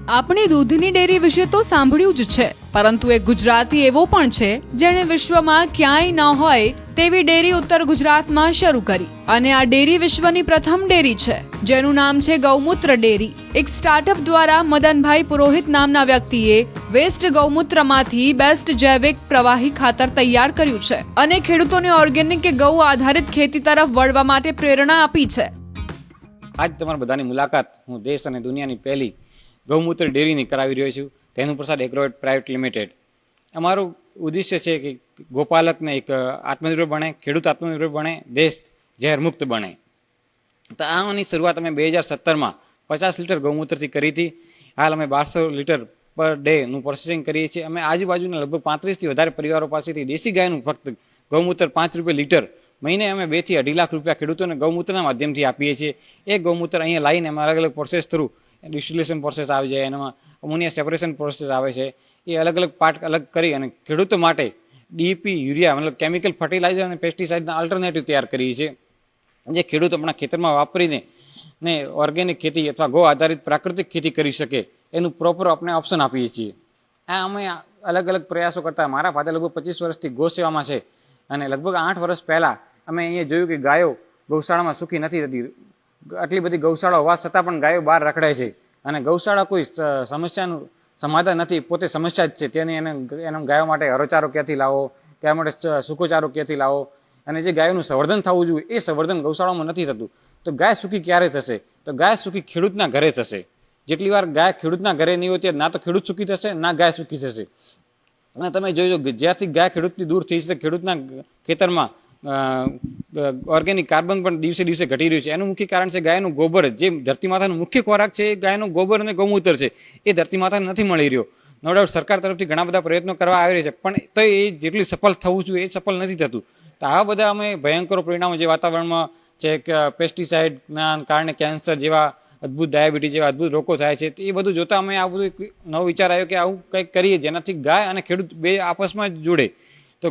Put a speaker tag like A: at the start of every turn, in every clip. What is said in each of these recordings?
A: આપણે દૂધની ડેરી વિશે તો સાંભળ્યું જ છે, પરંતુ એક ગુજરાતી એવો પણ છે જેણે વિશ્વમાં ક્યાંય ન હોય તેવી ડેરી ઉત્તર ગુજરાતમાં શરૂ કરી. અને આ ડેરી વિશ્વની પ્રથમ ડેરી છે જેનું નામ છે ગૌમૂત્ર ડેરી. એક સ્ટાર્ટઅપ દ્વારા મદનભાઈ પુરોહિત નામના વ્યક્તિએ વેસ્ટ ગૌમૂત્રમાંથી બેસ્ટ જૈવિક પ્રવાહી ખાતર તૈયાર કર્યું છે અને ખેડૂતોને ઓર્ગેનિક કે ગૌ આધારિત ખેતી તરફ વળવા માટે પ્રેરણા આપી છે.
B: આજ તમારા બધાની મુલાકાત હું દેશ અને દુનિયાની પહેલી ગૌમૂત્ર ડેરીની કરાવી રહ્યો છું, તેનું પ્રસાદ એગ્રોવેટ પ્રાઇવેટ લિમિટેડ. અમારું ઉદ્દેશ્ય છે કે ગોપાલકને એક આત્મનિર્ભર બને, ખેડૂત આત્મનિર્ભર બને, દેશ ઝેર મુક્ત બને. તો આની શરૂઆત અમે 2017માં 50 લીટર ગૌમૂત્રથી કરી હતી. હાલ અમે 1200 લીટર પર ડેનું પ્રોસેસિંગ કરીએ છીએ. અમે આજુબાજુના લગભગ 35થી વધારે પરિવારો પાસેથી દેશી ગાયનું ફક્ત ગૌમૂત્ર 5 રૂપિયા લીટર મહિને અમે 2 થી 2.5 લાખ રૂપિયા ખેડૂતોને ગૌમૂત્રના માધ્યમથી આપીએ છીએ. એ ગૌમૂત્ર અહીંયા લાવીને અમે અલગ અલગ પ્રોસેસ થ્રુ ડિસ્ટિલેશન પ્રોસેસ આવી જાય, એનામાં અમોનિયા સેપરેશન પ્રોસેસ આવે છે. એ અલગ અલગ પાર્ટ અલગ કરી અને ખેડૂતો માટે ડીપી, યુરિયા મતલબ કેમિકલ ફર્ટિલાઇઝર અને પેસ્ટિસાઇડના અલ્ટરનેટિવ તૈયાર કરીએ છીએ, જે ખેડૂત આપણા ખેતરમાં વાપરીને ઓર્ગેનિક ખેતી અથવા ગૌ આધારિત પ્રાકૃતિક ખેતી કરી શકે એનું પ્રોપર આપણે ઓપ્શન આપીએ છીએ. આ અમે અલગ અલગ પ્રયાસો કરતા. મારા ફાધર લગભગ 25 વર્ષથી ગૌ સેવામાં છે અને લગભગ 8 વર્ષ પહેલાં અમે અહીંયા જોયું કે ગાયો ગૌશાળામાં સુખી નથી રહેતી. આટલી બધી ગૌશાળા હોવા છતાં પણ ગાયો બહાર રખડે છે અને ગૌશાળા કોઈ સમસ્યાનું સમાધાન નથી, પોતે સમસ્યા જ છે. તેની એના ગાયો માટે હરોચારો ક્યાંથી લાવો, ગાયો માટે સૂકોચારો ક્યાંથી લાવો, અને જે ગાયોનું સંવર્ધન થવું જોઈએ એ સંવર્ધન ગૌશાળામાં નથી થતું. તો ગાય સુખી ક્યારે થશે? તો ગાય સુખી ખેડૂતના ઘરે થશે. જેટલી વાર ગાય ખેડૂતના ઘરે નહીં હોય ત્યાં ના તો ખેડૂત સુખી થશે, ના ગાય સુખી થશે. અને તમે જોજો જ્યાંથી ગાય ખેડૂતથી દૂર થઈ છે, ખેડૂતના ખેતરમાં ઓર્ગેનિક કાર્બન પણ દિવસે દિવસે ઘટી રહ્યું છે. એનું મુખ્ય કારણ છે ગાયનું ગોબર. જે ધરતી માતાનો મુખ્ય ખોરાક છે એ ગાયનું ગોબર અને ગૌમૂત્ર છે. એ ધરતી માતાને નથી મળી રહ્યો. નો ડાઉટ સરકાર તરફથી ઘણા બધા પ્રયત્નો કરવા આવી રહ્યા છે, પણ તો એ જેટલી સફળ થવું જોઈએ એ સફળ નથી થતું. તો આવા બધા અમે ભયંકર પરિણામો જે વાતાવરણમાં છે કે પેસ્ટિસાઇડના કારણે કેન્સર જેવા અદ્ભુત, ડાયાબિટીસ જેવા અદ્ભુત રોગો થાય છે, એ બધું જોતા અમે આ બધું નવો વિચાર આવ્યો કે આવું કંઈક કરીએ જેનાથી ગાય અને ખેડૂત બે આપસમાં જ જોડે. તો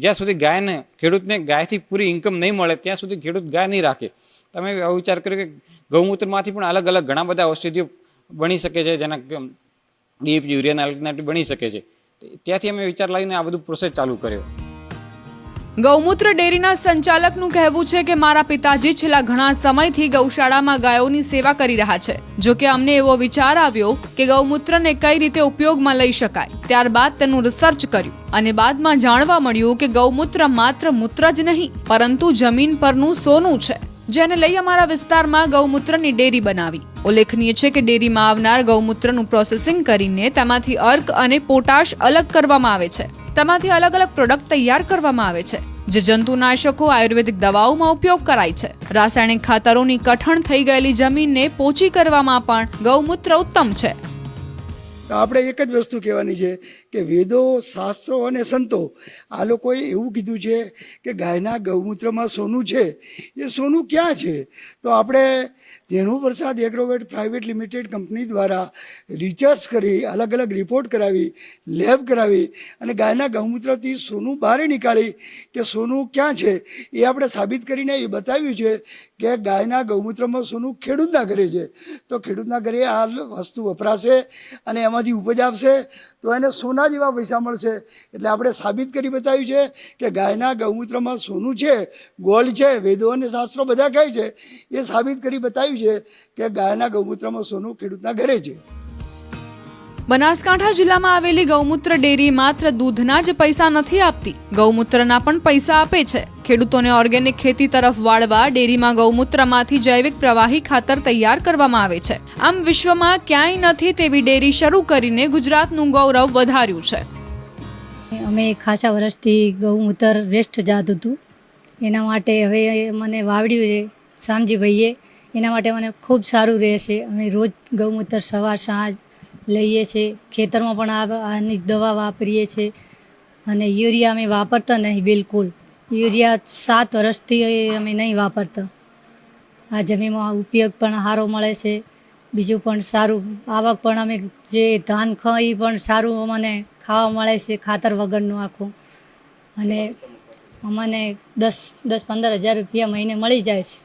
B: જ્યાં સુધી ગાયને ખેડૂતને ગાયથી પૂરી ઇન્કમ નહીં મળે ત્યાં સુધી ખેડૂત ગાય નહીં રાખે. તમે આવો વિચાર કર્યો કે ગૌમૂત્રમાંથી પણ અલગ અલગ ઘણા બધા ઔષધિઓ બની શકે છે, જેના ડીપ, યુરિયાના અલ્ટરનેટિવ બની શકે છે. ત્યાંથી અમે વિચાર લાવીને આ બધું પ્રોસેસ ચાલુ કર્યો.
A: ગૌમૂત્ર ડેરીના સંચાલકનું કહેવું છે કે મારા પિતાજી છેલ્લા ઘણા સમયથી ગૌશાળામાં ગાયોની સેવા કરી રહ્યા છે. જો કે અમને એવો વિચાર આવ્યો કે ગૌમૂત્રને કઈ રીતે ઉપયોગમાં લઈ શકાય. ત્યારબાદ તેનું રિસર્ચ કર્યું અને બાદમાં જાણવા મળ્યું કે ગૌમૂત્ર માત્ર મૂત્ર જ નહીં પરંતુ જમીન પરનું સોનું છે, જેને લઈ અમારા વિસ્તારમાં ગૌમૂત્રની ડેરી બનાવી. ઉલ્લેખનીય છે કે ડેરીમાં આવનાર ગૌમૂત્રનું પ્રોસેસિંગ કરીને તેમાંથી અર્ક અને પોટાશ અલગ કરવામાં આવે છે. તેમાંથી અલગ અલગ પ્રોડક્ટ તૈયાર કરવામાં આવે છે, જે જંતુનાશકો, આયુર્વેદિક દવાઓમાં ઉપયોગ કરાય છે. રાસાયણિક ખાતરોની કઠણ થઈ ગયેલી જમીનને પોચી કરવામાં પણ ગૌમૂત્ર ઉત્તમ છે.
C: આપણે એક જ વસ્તુ કહેવાની છે કે વેદો, શાસ્ત્રો અને સંતો આ લોકોએ એવું કીધું છે કે ગાયના ગૌમૂત્રમાં સોનું છે. એ સોનું ક્યાં છે? તો આપણે ધેનુ પ્રસાદ એગ્રોવેટ પ્રાઇવેટ લિમિટેડ કંપની દ્વારા રિસર્ચ કરી, અલગ અલગ રિપોર્ટ કરાવી, લેબ કરાવી અને ગાયના ગૌમૂત્રથી સોનું બહાર નીકાળી કે સોનું ક્યાં છે એ આપણે સાબિત કરીને એ બતાવ્યું છે કે ગાયના ગૌમૂત્રમાં સોનું ખેડૂતના ઘરે છે. તો ખેડૂતના ઘરે આ વસ્તુ વપરાશે અને એમાંથી ઉપજ આપશે તો એને સોના જેવા પૈસા મળશે. એટલે આપણે સાબિત કરી બતાવ્યું છે કે ગાયના ગૌમૂત્રમાં સોનું છે, ગોલ્ડ છે. વેદો અને શાસ્ત્રો બધા કહે છે એ સાબિત કરી બતાવ્યું છે કે ગાયના ગૌમૂત્રમાં સોનું ખેડૂતના ઘરે છે.
A: બનાસકાંઠા જિલ્લામાં આવેલી ગૌમૂત્ર ડેરી માત્ર દૂધના જ પૈસા નથી આપતી, ગૌમૂત્રના પણ પૈસા આપે છે. ખેડૂતોને ઓર્ગેનિક ખેતી તરફ વાળવા ડેરીમાં ગૌમૂત્રમાંથી જૈવિક પ્રવાહી ખાતર તૈયાર કરવામાં આવે છે. આમ વિશ્વમાં ક્યાંય નથી તેવી ડેરી શરૂ કરીને ગુજરાતનું ગૌરવ વધાર્યું છે.
D: અમે ખાસા વર્ષથી ગૌમૂત્ર વેસ્ટ જતું હતું, એના માટે હવે મને વાવડ્યું છે શામજીભાઈએ. એના માટે મને ખૂબ સારું રહેશે. અમે રોજ ગૌમૂત્ર સવાર સાંજ લઈએ છીએ. ખેતરમાં પણ આની દવા વાપરીએ છીએ અને યુરિયા અમે વાપરતા નહીં બિલકુલ. યુરિયા 7 વર્ષથી અમે નહીં વાપરતા. આ જમીનમાં ઉપયોગ પણ સારો મળે છે. બીજું પણ સારું આવક પણ અમે જે ધાન ખાઈ પણ સારું અમને ખાવા મળે છે ખાતર વગરનું આખું. અને અમને 10-15 હજાર રૂપિયા મહિને મળી જાય છે.